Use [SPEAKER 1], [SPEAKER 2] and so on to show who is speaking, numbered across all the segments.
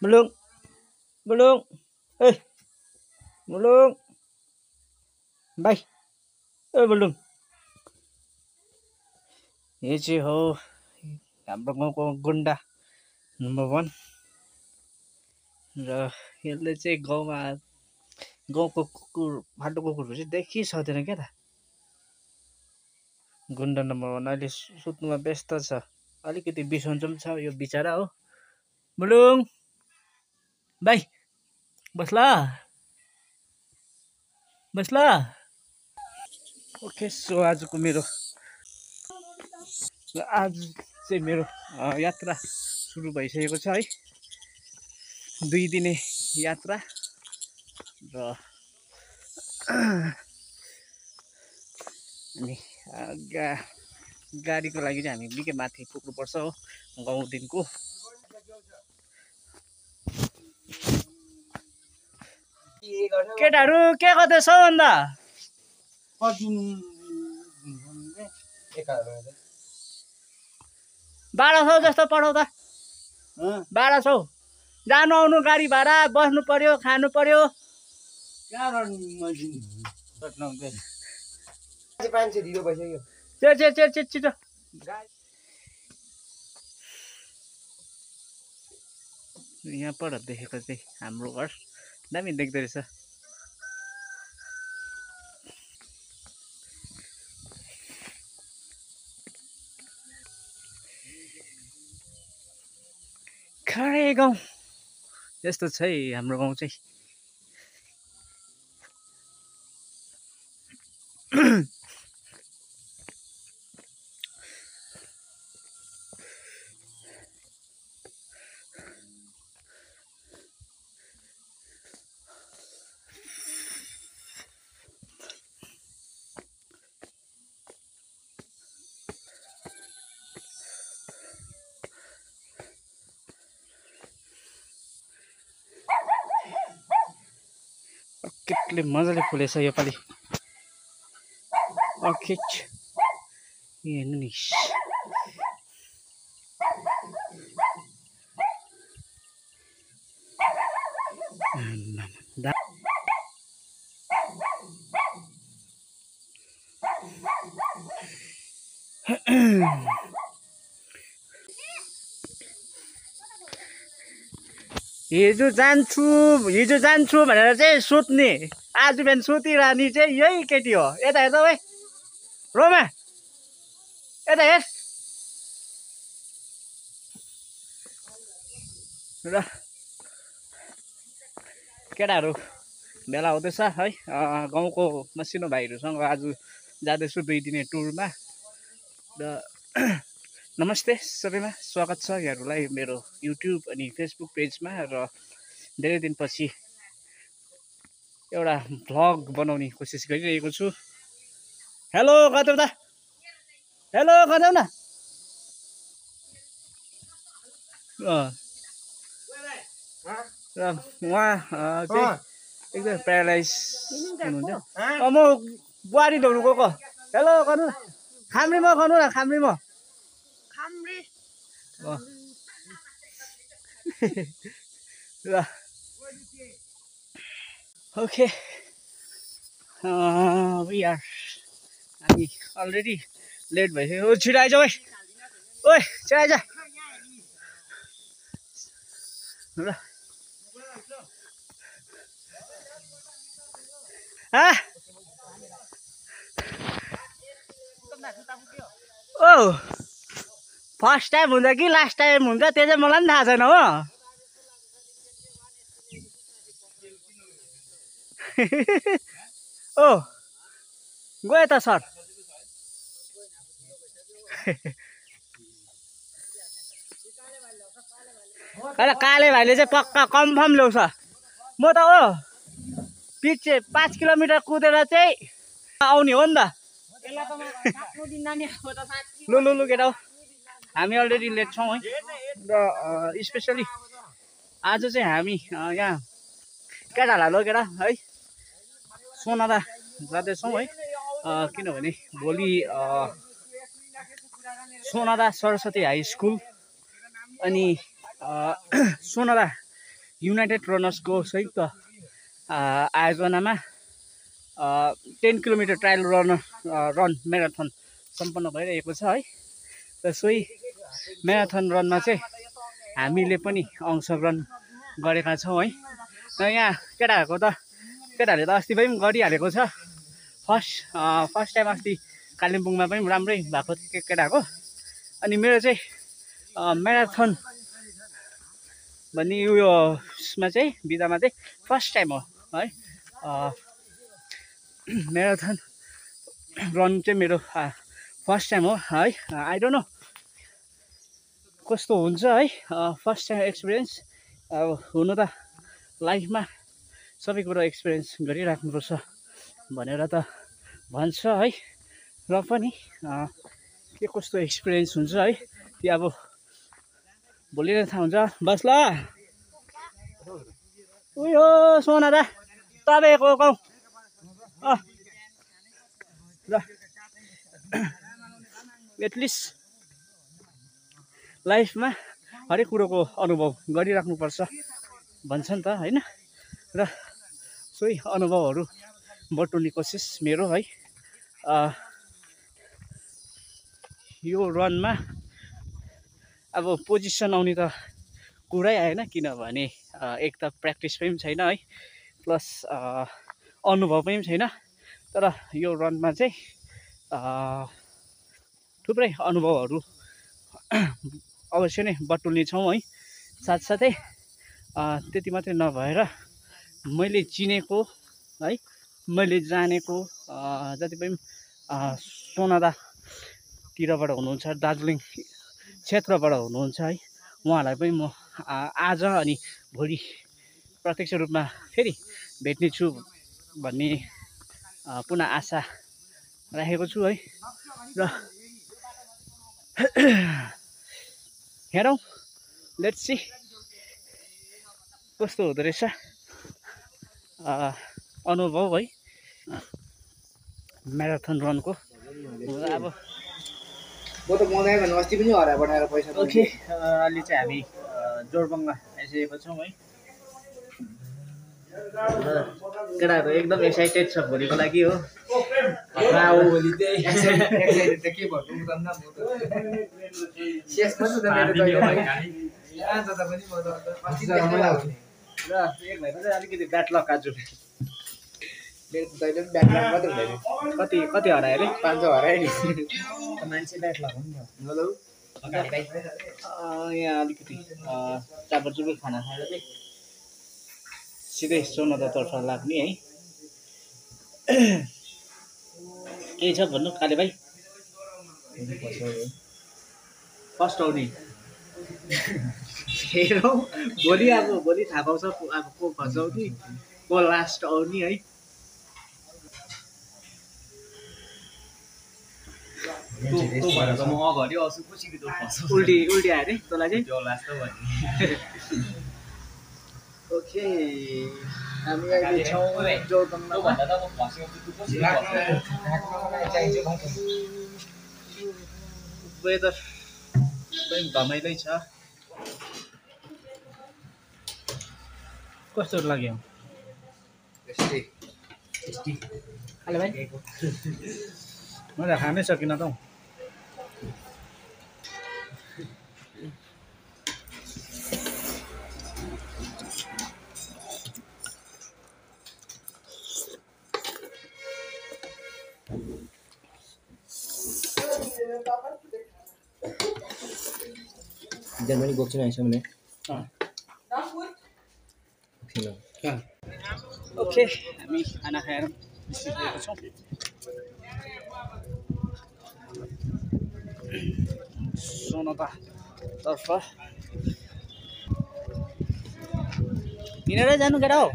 [SPEAKER 1] Mulung, mulung, mulung, भाइ ओ mulung। यो चाहिँ हो हाम्रो गाउँको गुन्डा नम्बर 1 र यसले चाहिँ गाउँको कुकुर फाल्टो कुकुरहरू चाहिँ देखिसक्दैन क्या त। गुन्डा नम्बर 1 अहिले सुत्नुमा व्यस्त छ, अलिकति बिसन्चो पनि छ यो बिचरा हो। मुलुङ भाइ बस्ला बस्ला। ओके, सो आज चाहिँ मेरो यात्रा सुरु भइसकेको छ है। 2 दिने यात्रा र अनि गाडीको लागि चाहिँ हामी निकै माथि पुग्नुपर्छ हो गाउँदेखिको। केटाहरू के गर्दैछौ अन्त? 1200 जस्तो पठाउ त। 1200 जानु आउनु गाडी भाडा, बस्नु पर्यो, खानु पर्यो। छिटो यहाँबाट देखेको चाहिँ हाम्रो घर दामी देख्दो रहेछ। खरे गाउँ यस्तो छ है हाम्रो गाउँ चाहिँ। अर्किडले मजाले फुलेछ योपालि। अर्किड हेर्नु नि, हिजो जान्छु भनेर चाहिँ सुत्ने, आज बिहान सुतिरहने चाहिँ यही केटी हो। यता हेर्दा भाइ रोमा, यता हेर। र केटाहरू भेला हुँदैछ है गाउँको मसिनो भाइहरूसँग। आज जाँदैछु 2 दिने टुरमा र नमस्ते सबैमा, स्वागत छ यहाँहरूलाई मेरो युट्युब अनि फेसबुक पेजमा। र धेरै दिनपछि एउटा भ्लग बनाउने कोसिस गरिरहेको छु। हेलो गदेउ त, हेलो गदेउ न। र उहाँ चाहिँ एकदम प्यारालाइज हुनुहुन्छ। म बुहारी ल्याउनु गएको। हेलो गर्नु न, खाम्रीमा गर्नु न, खाम्रीमा। ल ओके, हामी अलरेडी लेट भइसक्यो। छिटो आइज भाइ, ओइ छिटो आइज। ल ओ फर्स्ट टाइम हुन्छ कि लास्ट टाइम हुन्छ त्यो चाहिँ मलाई पनि थाहा छैन हो। ओ गयो त सर। काले भाइले चाहिँ पक्का कन्फर्म ल्याउँछ। म त हो पछि 5 किलोमिटर कुदेर चाहिँ आउने हो नि त। लु केटा हो, हामी अलरेडी लेट छौँ है। र स्पेसली आज चाहिँ हामी यहाँ केटाहरूलाई लगेर है सोनादा जाँदैछौँ है। किनभने भोलि सोनादा सरस्वती हाई स्कुल अनि सोनादा युनाइटेड रनर्सको संयुक्त आयोजनामा 10 किलोमिटर ट्रायल रन म्याराथन सम्पन्न भइरहेको छ है। र सोही म्याराथन रनमा चाहिँ हामीले पनि अंशग्रहण गरेका छौँ है। र यहाँ केटाहरूले त अस्ति पनि गरिहालेको छ। फर्स्ट टाइम अस्ति कालिम्पोङमा पनि राम्रै भएको थियो केटाको। अनि मेरो चाहिँ म्याराथन भन्ने उयोमा चाहिँ विधामा चाहिँ फर्स्ट टाइम हो है। म्याराथन रन चाहिँ मेरो फर्स्ट टाइम हो है। आई डोन्ट नो कस्तो हुन्छ है फर्स्ट टाइम एक्सपिरियन्स। अब हुनु त लाइफमा सबै कुरो एक्सपिरियन्स गरिराख्नुपर्छ भनेर त भन्छ है। र पनि के कस्तो एक्सपिरियन्स हुन्छ है त्यो अब भोलि नै थाहा हुन्छ। बस ल उयो सोना दा तपाईँको गाउँ ल एटलिस्ट लाइफमा हरेक कुरोको अनुभव गरिराख्नुपर्छ भन्छ नि त होइन। र सोही अनुभवहरू बटुल्ने कोसिस मेरो है। यो रनमा अब पोजिसन आउने त कुरै आएन, किनभने एक त प्र्याक्टिस पनि छैन है, प्लस अनुभव पनि छैन। तर यो रनमा चाहिँ थुप्रै अनुभवहरू अवश्य नै बटुल्ने छौँ है। साथसाथै त्यति मात्रै नभएर मैले चिनेको है, मैले जानेको जति पनि सोनादातिरबाट हुनुहुन्छ, दार्जिलिङ क्षेत्रबाट हुनुहुन्छ है, उहाँहरूलाई पनि म आज अनि भोलि प्रत्यक्ष रूपमा फेरि भेट्नेछु भन्ने पुनः आशा राखेको छु है। र हेरौँ, लेट्स सी कस्तो हुँदो रहेछ अनुभव है म्याराथन रनको। अब
[SPEAKER 2] म त मगाएँ भने अस्ति पनि हराएर पठाएर पैसा।
[SPEAKER 1] ओके, अहिले चाहिँ हामी जोरबङ्गला आइसकेको छौँ है। केटाहरू एकदम एक्साइटेड छ भोलिको लागि हो।
[SPEAKER 2] भोलि चाहिँ एक्साइटेड त के भन्नु म त शेष पनि त मेरो यहाँ जता पनि म त
[SPEAKER 1] र एक भाइको चाहिँ अलिकति ब्याड लक आज।
[SPEAKER 2] मेरो त जहिले पनि ब्याड लक मात्रै हुँदैन।
[SPEAKER 1] कति हरायो अरे?
[SPEAKER 2] 500 हरायो नि।
[SPEAKER 3] मान्छे ब्याड लक हो नि त।
[SPEAKER 2] हेलो
[SPEAKER 1] यहाँ अलिकति चाबर चुबर खाना खाएर चाहिँ सिधै सोनादातर्फ लाग्ने है। केही छ भन्नु काले भाइ? फर्स्ट आउने हेरौँ भोलि थाहा पाउँछ अब को फर्स्ट आउने को लास्ट आउने है। उल्टी आयो अरे तँलाई चाहिँ? ओके, हामी अहिले छौँ जोरबङ्गलामा। वेदर पनि धमाइलै छ। कस्तो लाग्यो? हेलो भाइ, मैले खानै सकिनँ त हौ।
[SPEAKER 3] जर्मनी गएको छैन आइसम्म
[SPEAKER 1] ओके, हामी खाना खाएर निस्किसकेको छौँ। सोनादातर्फ हिँडेरै जानु केटा हो?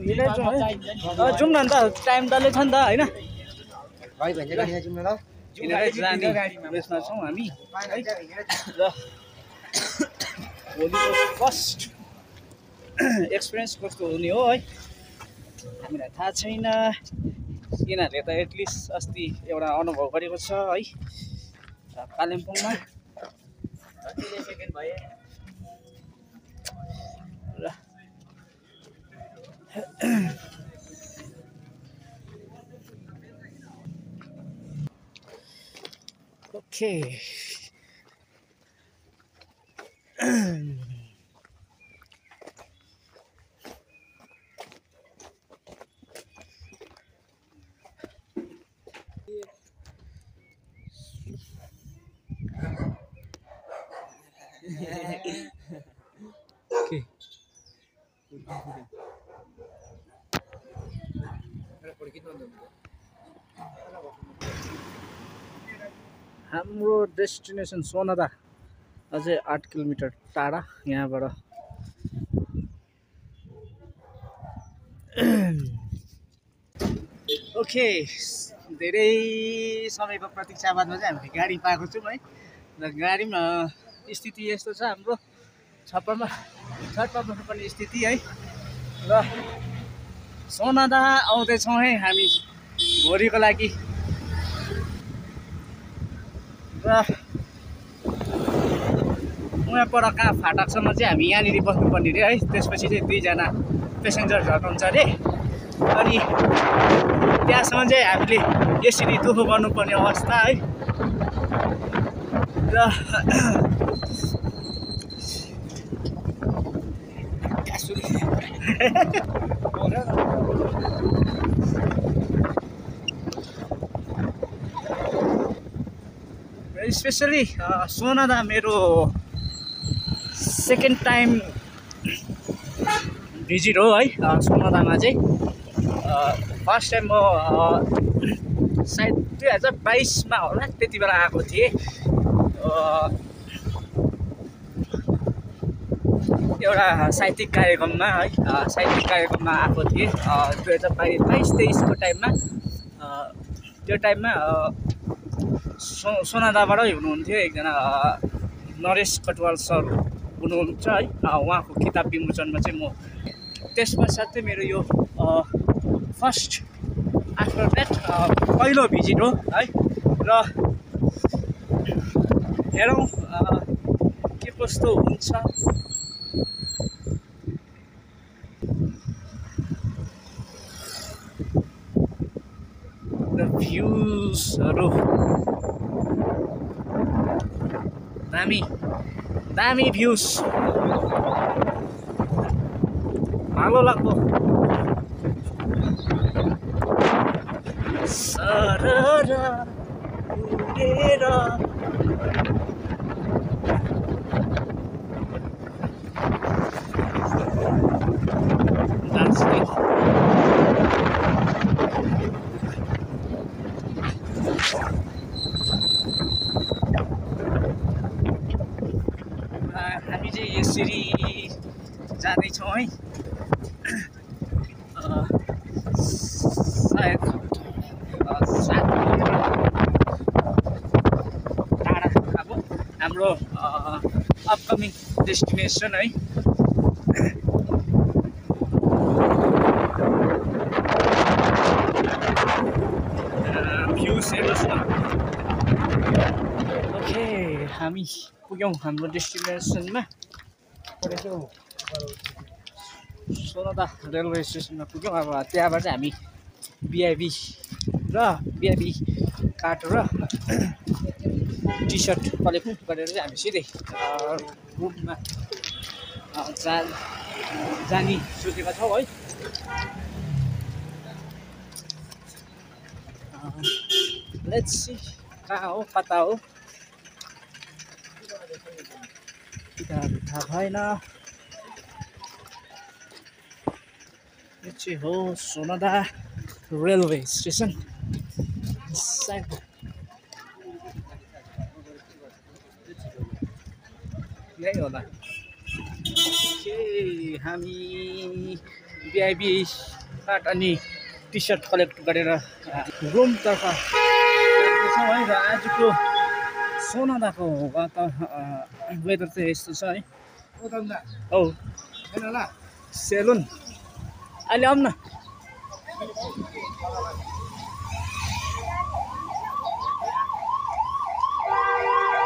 [SPEAKER 1] हिँडेर जाउँ है? जाउँ न अन्त, टाइम डल्लै छ नि त होइन?
[SPEAKER 2] भाइ भन्छ गाडी जाउँ न ल।
[SPEAKER 1] हिँडेरै जाने उयसमा छौँ हामी है। र भोलिको फर्स्ट एक्सपिरियन्स कस्तो हुने हो है हामीलाई थाहा छैन। यिनीहरूले त एटलिस्ट अस्ति एउटा अनुभव गरेको छ है कालिम्पोङमा। Okay. Okay. हाम्रो डेस्टिनेसन सोनादा अझै 8 किलोमिटर टाढा यहाँबाट। ओके, धेरै समयको प्रतीक्षा बादमा चाहिँ हामीले गाडी पाएको छौँ है। र गाडीमा स्थिति यस्तो छ, हाम्रो छप्परमा बस्नुपर्ने स्थिति है। र सोनादा आउँदैछौँ है हामी भोलिको लागि। र उहाँ पर कहाँ फाटकसम्म चाहिँ हामी यहाँनिर बस्नुपर्ने अरे है। त्यसपछि चाहिँ 2 जना पेसेन्जर झर्नुहुन्छ अरे। अनि त्यहाँसम्म चाहिँ हामीले यसरी दुःख गर्नुपर्ने अवस्था है। र स्पेसली सोनादा मेरो सेकेन्ड टाइम भिजिट हो है। सोनादामा चाहिँ फर्स्ट टाइम म सायद 2022मा होला, त्यति बेला आएको थिएँ। एउटा साहित्यिक कार्यक्रममा है, साहित्यिक कार्यक्रममा आएको थिएँ 2022-23को टाइममा। त्यो टाइममा सोनादाबाटै हुनुहुन्थ्यो एकजना नरेश कटवाल सर हुनुहुन्छ है। उहाँको किताब विमोचनमा चाहिँ म त्यस पश्चात चाहिँ मेरो यो फर्स्ट आफ्टर द्याट पहिलो भिजिट हो है। र हेरौँ के कस्तो हुन्छ। र भ्युजहरू दामी दामी भ्युज, भालो लाग्दो। सरर उडेर दार्जिलिङ हामी चाहिँ यसरी जाँदैछौँ है। सायद 7 किलोमिटर टाढा अब हाम्रो अपकमिङ डेस्टिनेसन है। भ्युज हेर्नुहोस् न। ओके, हामी पुग्यौँ हाम्रो डेस्टिनेसनमा। सोनादा रेलवे स्टेसनमा पुग्यौँ। अब त्यहाँबाट चाहिँ हामी बिआइबी कार्ड र टी सर्ट कलेक्ट गरेर चाहिँ हामी सिधै रुममा जाने सोचेका छौँ है। लेट्स सी कहाँ हो, कता हो, थाहा भएन। यो चाहिँ हो सोनादा रेलवे स्टेसन। सायद यही होला। हामी बिआइबी कार्ड अनि टी सर्ट कलेक्ट गरेर रुमतर्फ जाँदैछौँ है। र आजको सोनादाको वेदर चाहिँ यस्तो छ है। औ सेलुन अहिले आउँ न।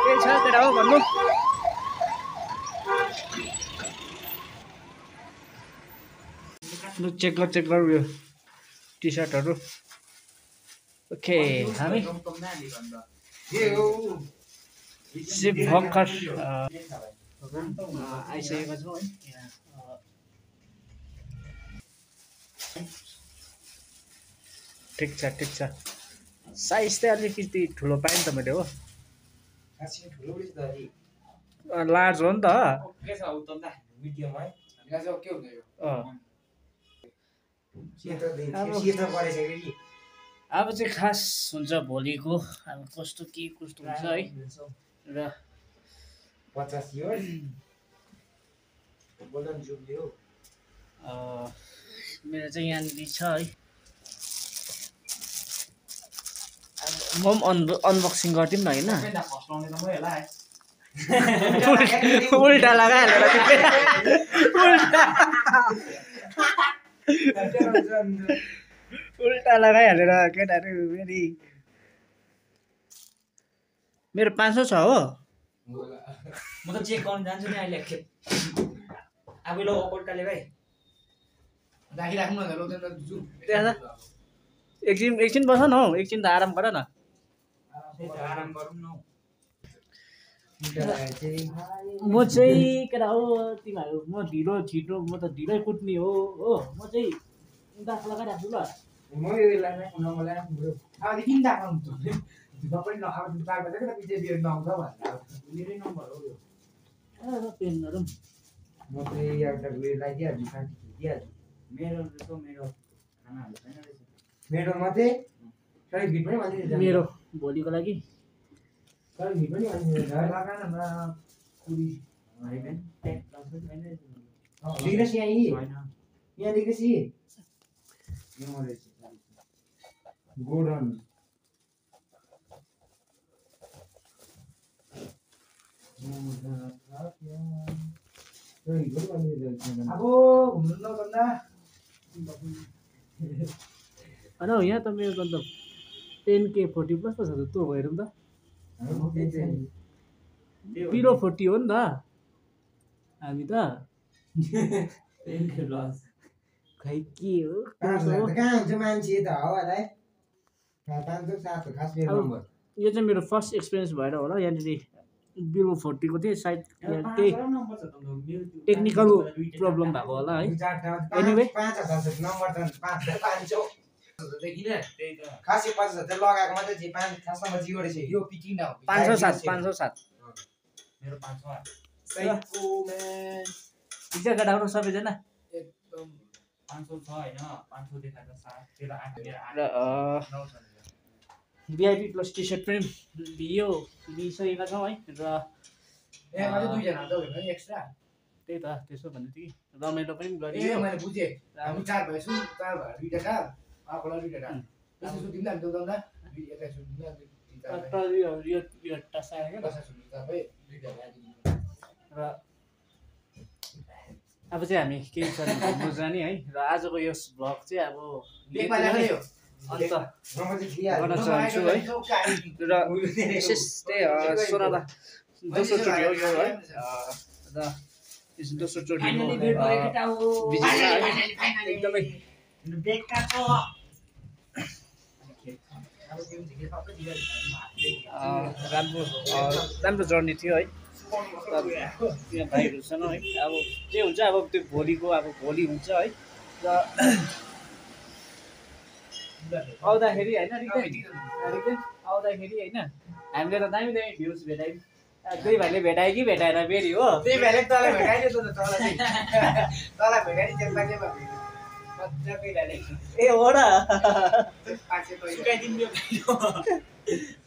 [SPEAKER 1] के छ केटा हो भन्नु। चेक उयो टी सर्टहरू ओके हामी चाहिँ भर्खर आइसकेका छौँ है ठिक छ साइज चाहिँ अलिकति ठुलो पाएँ नि त मैले हो लार्ज हो नि त अब चाहिँ खास हुन्छ भोलिको अब कस्तो हुन्छ है र
[SPEAKER 3] 50 इयर्स गोल्डन जुबली हो
[SPEAKER 1] मेरो चाहिँ यहाँनिर छ है म पनि अनबक्सिङ गरिदिउँ न होइन उल्टा लगाइहालेर उल्टा लगाइहालेर केटाहरू फेरि मेरो 500 छ हो
[SPEAKER 3] म त चेक गर्न जान्छु नि अहिले अब लो ओकोटकाले भाइ
[SPEAKER 2] राखिराख्नु न लो
[SPEAKER 1] एकछिन बस न हौ एकछिन त आराम गर न
[SPEAKER 3] आराम गरौँ न
[SPEAKER 1] म चाहिँ केटा हो तिमीहरू म ढिलो छिटो म त ढिलै कुट्ने हो म चाहिँ दास लगाइराख्छु ल
[SPEAKER 2] म यो नम्बर ल्याएर अब किन राख्नु तपाईँ अब बाटो चाहिँ पछि बियर नआउँछ भनेर मेरै नम्बर हो यो
[SPEAKER 1] पेनहरू
[SPEAKER 2] म चाहिँ एउटा उयो लगाइदिइहाल्छु साथी दिइहाल्छु
[SPEAKER 3] मेरो खानाहरू छैन रहेछ
[SPEAKER 2] मेरो मात्रै सरी भिड पनि भनिदिनु
[SPEAKER 1] मेरो भोलिको लागि
[SPEAKER 2] सरी भिड पनि भनिदिनु लगाएन न कुडी
[SPEAKER 3] होइन ट्याग लाग्छ छैन
[SPEAKER 2] देख्दैछ यहाँ यहाँ देख्दैछ गोडन अब घुम्नु नगर्दा
[SPEAKER 1] होइन यहाँ त मेरो त 10K 40 प्लस पो छ त तँ हेरौँ त बिलो 40 हो नि त हामी त खै के हो
[SPEAKER 2] कहाँ हुन्छ मान्छे त हवालाई 507 हो खास मेरो नम्बर
[SPEAKER 1] यो चाहिँ मेरो फर्स्ट एक्सपिरियन्स भएर होला यहाँनिर बिलो 40 को थियो सायद केही टेक्निकल प्रब्लम भएको होला है एनिवे
[SPEAKER 2] 5000 नम्बर त 500 देखिन खासै 5000 लगाएको मात्रै जे 5 खासमा जियो रहेछ यो पिटिङ डाउन
[SPEAKER 1] 507
[SPEAKER 3] मेरो 508
[SPEAKER 2] साइको म्यान
[SPEAKER 1] ठिक छ केटा आउनु सबैजना
[SPEAKER 2] एकदम
[SPEAKER 3] 500 छ हैन 500 देखाएको 7 तेरो 8 मेरो 8 9 छ
[SPEAKER 1] भिआइपी प्लस टी सर्ट पनि लिइसकेका छौँ है र
[SPEAKER 2] यहाँ मात्रै दुईजना त होइन एक्स्ट्रा
[SPEAKER 1] त्यही त त्यसो भन्दै थियो कि रमाइलो पनि
[SPEAKER 2] ए
[SPEAKER 1] गरियो
[SPEAKER 2] मैले बुझेँ हामी 4 भएछौँ 4 भएर दुईटा कार आफूलाई दुईटा कार त्यसो सुतिम नि दोदन्दा दुईटा सुतिम
[SPEAKER 1] यो टसा आयो क्या र अब चाहिँ हामी केही छ घुम्नु जाने है र आजको यो भ्लग चाहिँ अब अन्त गर्न चाहन्छु है र विशेष त्यही सोनादा दोस्रो चोटि हो यो है र दोस्रो चोटिको भिजिटमा है एकदमै राम्रो जर्नी थियो है यहाँ भाइहरूसँग है अब के हुन्छ अब त्यो भोलिको अब भोलि हुन्छ है र आउँदाखेरि होइन आउँदाखेरि होइन हामीले त दामी भ्युज भेटायौँ दुई भाइले भेटायो कि भेटाएन फेरि हो
[SPEAKER 2] त्यही भएर तँलाई भेटाइदियो त तँलाई भेटाइदियो
[SPEAKER 1] ए हो र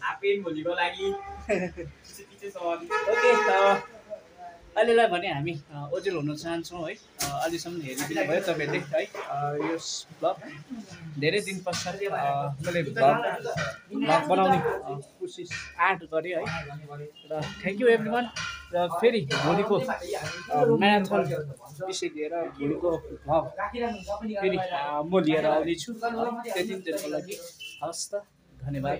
[SPEAKER 3] हापेन भोलिको लागि
[SPEAKER 1] ओके अहिलेलाई भने हामी ओजेल हुन चाहन्छौँ है अहिलेसम्म हेरिदिनु भयो तपाईँले है यो भ्लग धेरै दिन पश्चात मैले भ्लग बनाउने कोसिस गरेँ है र थ्याङ्क यू एभ्री वान र फेरि भोलिको म्याराथन विषय लिएर भोलिको भ्लग फेरि म लिएर आउनेछु त्यति दिनको लागि हवस् त धन्यवाद